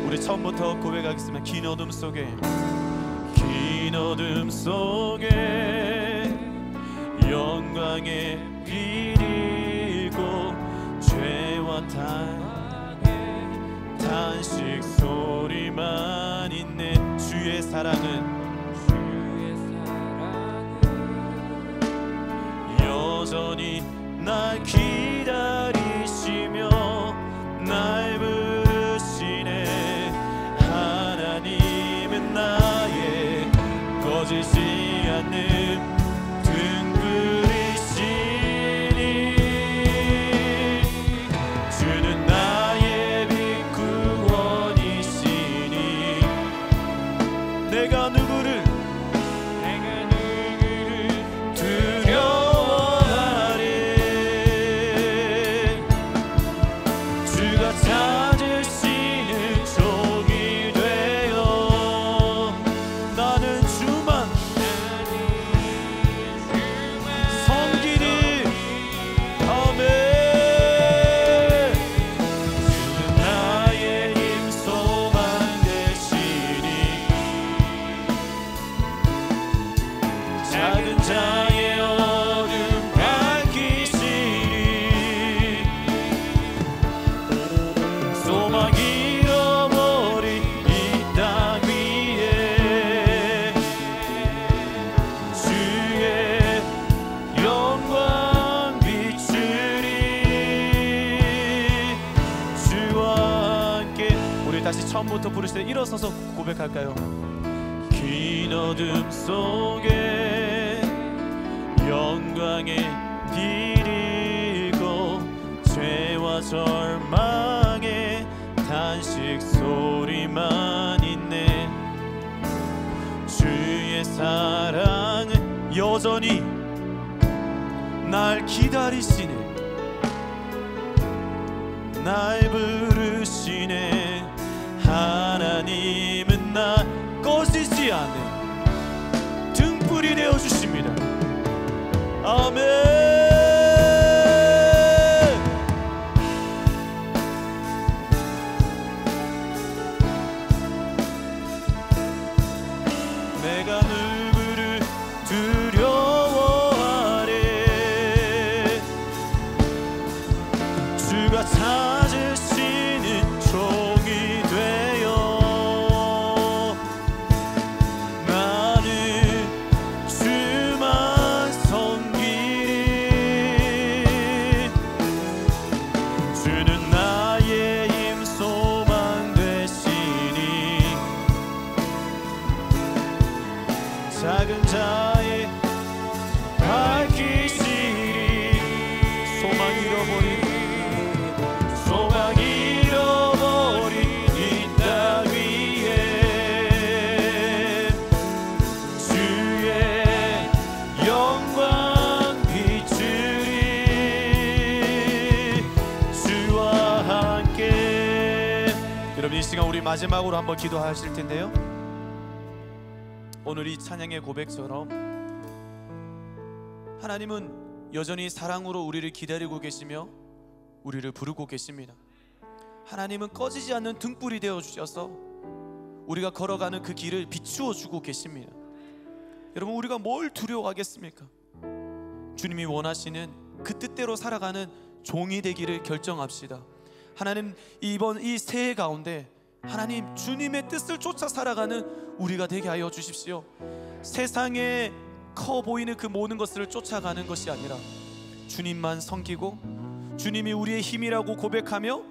우리 처음부터 고백하겠습니다. 긴 어둠 속에, 긴 어둠 속에 영광의 빛이고 죄와 탄식 소리만 있네. 주의 사랑은 여전히 날 기다리시며 날 부르시네. 하나님은 나의 꺼지지 않는 등불이시니 주는 나의 빛 구원이시니 내가 누구를 다시 처음부터 부르실 때 일어서서 고백할까요? 긴 어둠 속에 영광의 빛이고 죄와 절망의 탄식 소리만 있네. 주의 사랑은 여전히 날 기다리시네. 날 부르시네. 하나님은 나 꺼지지 않는 등불이 되어주십니다. 아멘. 내가 누구를 두려워하래. 주가 찾으시는 종이 되어 나는 주만 섬기리. 주는 나의 힘 소망 되시니 작은 자의 밝히시리. 소망 잃어버린 이 땅 위에 주의 영광 비추리. 주와 함께. 여러분, 이 시간 우리 마지막으로 한번 기도하실 텐데요, 오늘 이 찬양의 고백처럼 하나님은 여전히 사랑으로 우리를 기다리고 계시며 우리를 부르고 계십니다. 하나님은 꺼지지 않는 등불이 되어 주셔서 우리가 걸어가는 그 길을 비추어 주고 계십니다. 여러분, 우리가 뭘 두려워하겠습니까? 주님이 원하시는 그 뜻대로 살아가는 종이 되기를 결정합시다. 하나님, 이번 이 새해 가운데 하나님 주님의 뜻을 쫓아 살아가는 우리가 되게 하여 주십시오. 세상에 커 보이는 그 모든 것을 쫓아가는 것이 아니라 주님만 섬기고 주님이 우리의 힘이라고 고백하며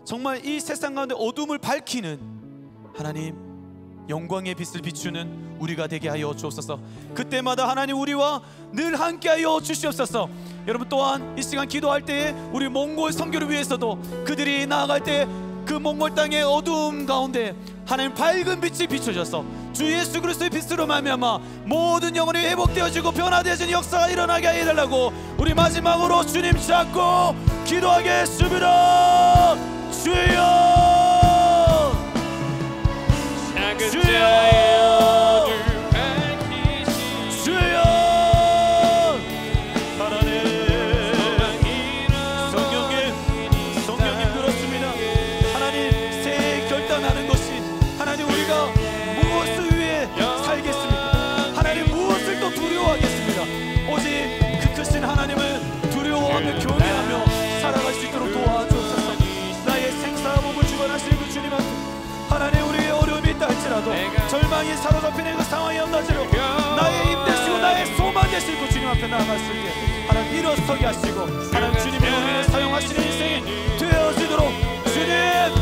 정말 이 세상 가운데 어둠을 밝히는 하나님 영광의 빛을 비추는 우리가 되게 하여 주옵소서. 그때마다 하나님 우리와 늘 함께 하여 주시옵소서. 여러분, 또한 이 시간 기도할 때에 우리 몽골 선교를 위해서도 그들이 나아갈 때 그 몽골 땅의 어두움 가운데 하나님 밝은 빛이 비춰져서 주 예수 그리스도의 빛으로 말미암아 모든 영혼이 회복되어지고 변화되어지는 역사가 일어나게 해달라고 우리 마지막으로 주님 잡고 기도하겠습니다. 주여, 주여, 주여. 하나님, 성령님 그렇습니다. 하나님, 새해 결단하는 것이 할지라도 절망이 사로잡히는 그 상황이 없나지로 나의 힘 되시고 나의 소망 되시고 주님 앞에 나아갔을 때 하나님 일어서게 하시고 하나님 주님이 우리를 사용하시는 인생이 되어지도록 주님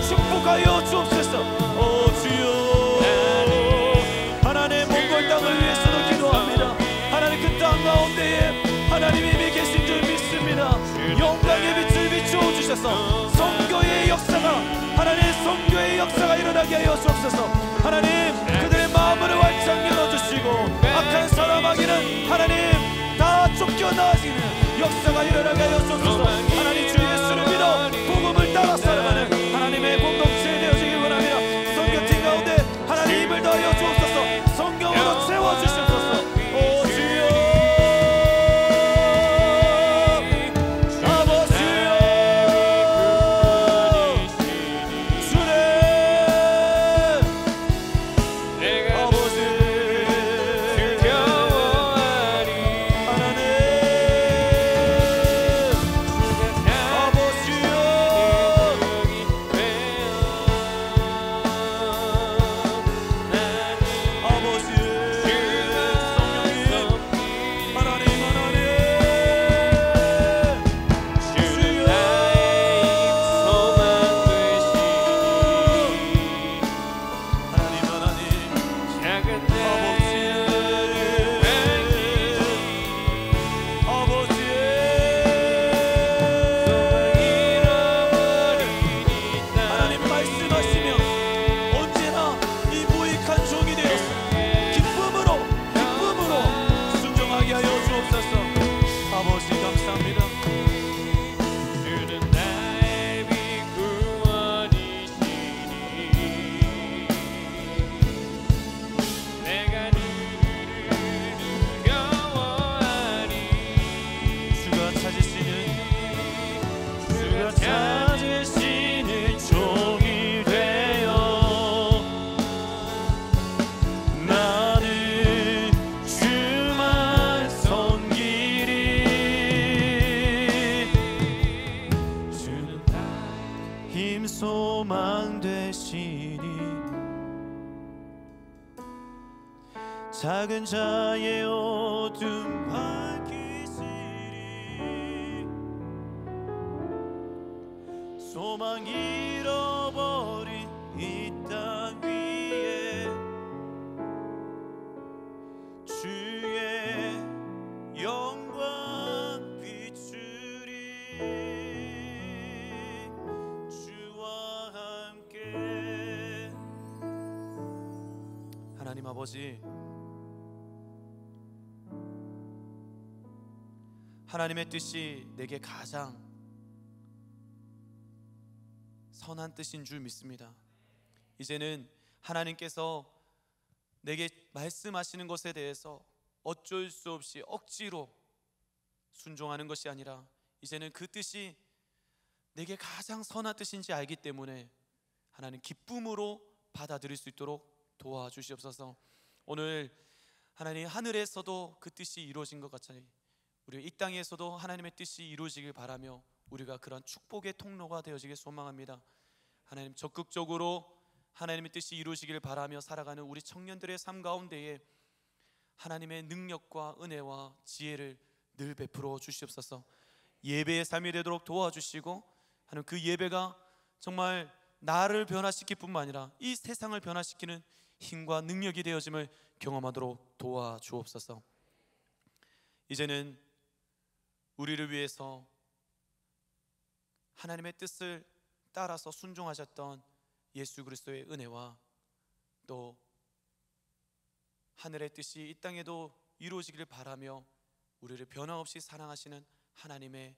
축복하여 주옵소서. 오 주여, 하나님 몽골 땅을 위해서도 기도합니다. 하나님 그 땅 가운데에 하나님이 이미 계신 줄 믿습니다. 영광의 빛을 비추어 주셔서 선교의 역사가, 하나님 선교의 역사가 일어나게 하여 주옵소서. 하나님 그들의 마음을 활짝 열어주시고 악한 사람에게는 하나님 다 쫓겨나지는 역사가 일어나게 하여 주옵소서. 하나님 주 예수를 믿어 복음을 따라 살아가는 하나님의 공동체 되어지길 원합니다. 선교팀 가운데 하나님 힘을 더하여 주옵소서. 성경으로 채워주시옵소서. 오 주여, 찾으시는 종이 되어 나는 주만 섬기리. 주는 힘 소망 되시니 작은 자의 어둠 소망 잃어버린 이 땅 위에 주의 영광 비추리. 주와 함께. 하나님 아버지, 하나님의 뜻이 내게 가장 선한 뜻인 줄 믿습니다. 이제는 하나님께서 내게 말씀하시는 것에 대해서 어쩔 수 없이 억지로 순종하는 것이 아니라 이제는 그 뜻이 내게 가장 선한 뜻인지 알기 때문에 하나님 기쁨으로 받아들일 수 있도록 도와주시옵소서. 오늘 하나님 하늘에서도 그 뜻이 이루어진 것 같이 우리 이 땅에서도 하나님의 뜻이 이루어지길 바라며 우리가 그런 축복의 통로가 되어지길 소망합니다. 하나님 적극적으로 하나님의 뜻이 이루어지길 바라며 살아가는 우리 청년들의 삶 가운데에 하나님의 능력과 은혜와 지혜를 늘 베풀어 주시옵소서. 예배의 삶이 되도록 도와주시고 하나님 그 예배가 정말 나를 변화시킬 뿐만 아니라 이 세상을 변화시키는 힘과 능력이 되어짐을 경험하도록 도와주옵소서. 이제는 우리를 위해서 하나님의 뜻을 따라서 순종하셨던 예수 그리스도의 은혜와 또 하늘의 뜻이 이 땅에도 이루어지기를 바라며 우리를 변함없이 사랑하시는 하나님의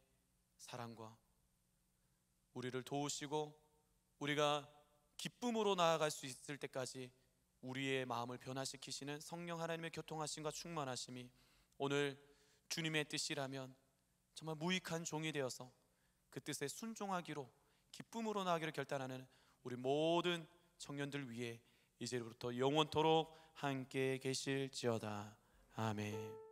사랑과 우리를 도우시고 우리가 기쁨으로 나아갈 수 있을 때까지 우리의 마음을 변화시키시는 성령 하나님의 교통하심과 충만하심이 오늘 주님의 뜻이라면 정말 무익한 종이 되어서 그 뜻에 순종하기로 기쁨으로 나아가기를 결단하는 우리 모든 청년들 위해 이제부터 영원토록 함께 계실지어다. 아멘.